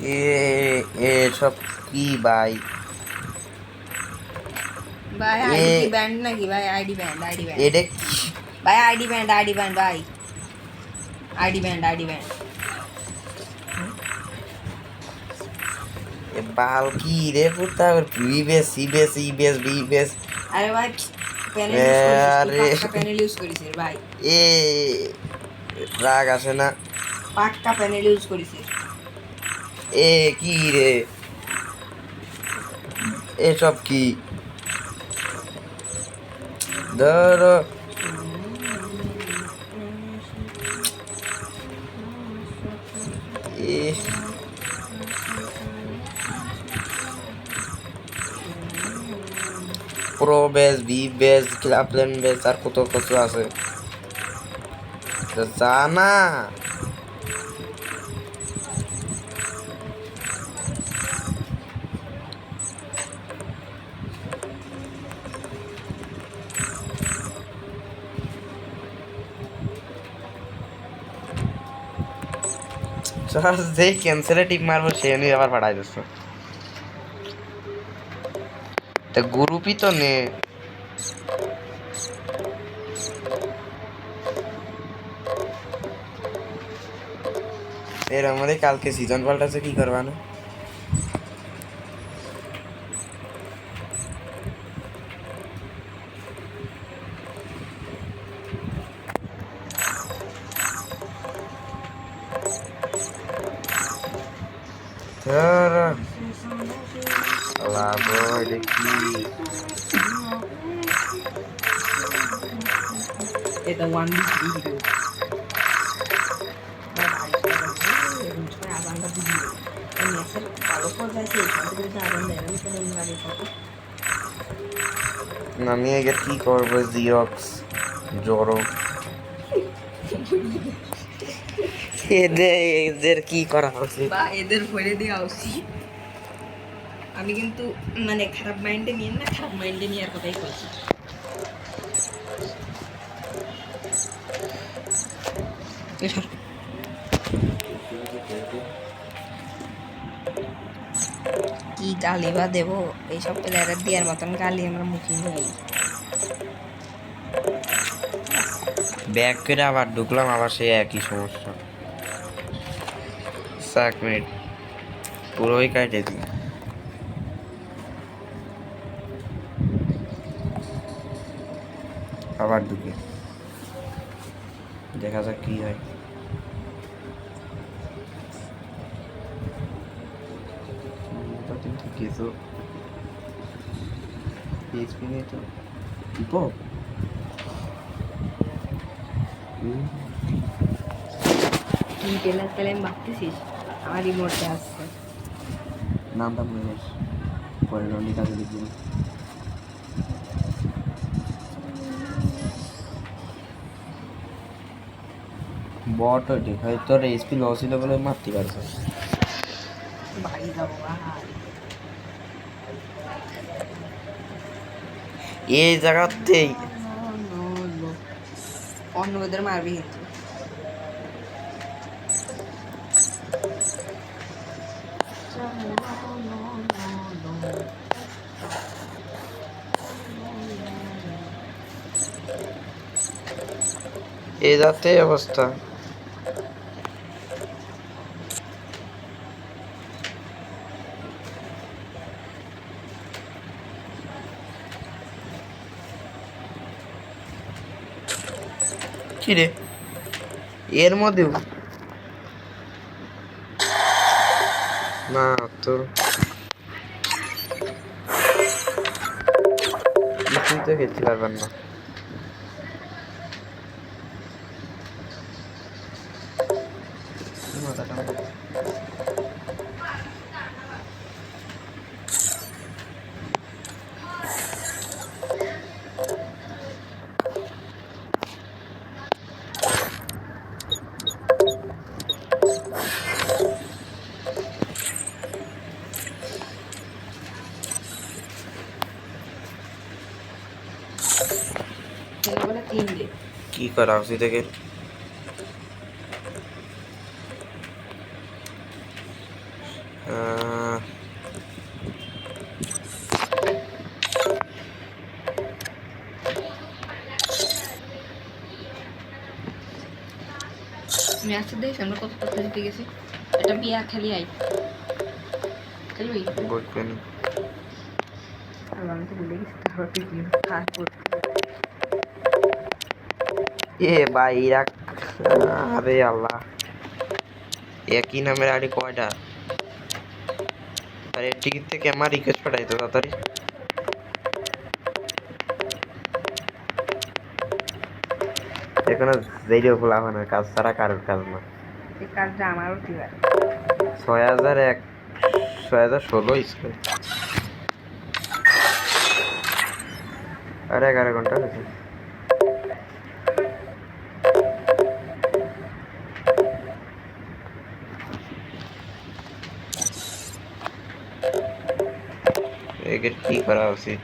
এসব কি ভাই? ভাই আইডি কি ব্যান্ড নাকি ভাই? আইডি ব্যান্ড এটা ভাই, আইডি ব্যান্ড ভাই, আইডি ব্যান্ড। বাল কি রে পুতা? Previous CBS EBS BBS. আরে ভাই প্যানেল ইউজ করিস, তুই আরে পাক্কা প্যানেল ইউজ করিস ভাই, এ রাগ আসে না? পাক্কা প্যানেল ইউজ করিস। কি রে এসব কি? ধরো প্রো বেস বি বেস ক্লাবলেন বেস আর কত কত আছে জানা। যে ক্যান্সেলে টিপ মারবো সে নিয়ে আবার পাঠাই দিচ্ছ। তা গ্রুপই তো নে। এর আমাদের কালকে সিজন পাল্টাছে, কি করবা না? দেখি এটা 1v3 ভিডিও আমি এর কি করবো? জিরক্স জড়ো এদের কি করা উচিত? বা এদের ফেলে দেওয়া উচিত। আমি কিন্তু মানে খারাপ মাইন্ডে নিয়ে না, খারাপ মাইন্ডে নিয়ে আর কথাই বলছি। কি গালি বা দেবো? এইসব প্লেয়ারের দেওয়ার মতন গালি আমরা মুখে নেই। ব্যাক করে আবার ঢুকলাম, আবার সেই একই সমস্যা। 1 মিনিট পুরোই কাটে দিই। আবার ঢুকে দেখা যাক কি হয়। কিছু PHP নেই তো টিপো। কি পেলার তাহলে আমি ভাবতেছিস আমার রিমোটে আসছে। নামটা মনে নেই, পরে রনি কাজে লিখবো। বট ওইটি হয়তো তোর এইচপি লস ছিল বলে মারতে পারছে। বাড়ি যাবো ভাই। এই জায়গাতেই অন্য ওদের মারবি কিন্তু। এই যাতে অবস্থা। কি রে এর মধ্যেও না তো কিছুই তো খেলতে পারবেন না। কি করা উচিত থেকে? ম্যাচে দেখিস আমরা কত কত জিতে গেছি। এটা বিয়া খেলি আই খেলবি। বুঝবেন আর আমি তো ভুলে গেছি তারপর তুই কি খাস করতে। এ ভাই ইরাক, আরে আল্লাহ, একই নামের আইডি কয়টা? আরে টিকিট থেকে আমার রিকোয়েস্ট পাঠাইতো তাড়াতাড়ি। এখনো যেইও বলাবানের কাজ ছাড়া কারোর কাজ না। এই কাজটা আমারও ঠিক আছে। 6001 6016 স্কোর। আরে 11 ঘন্টা হয়েছে। একে কি করা উচিত?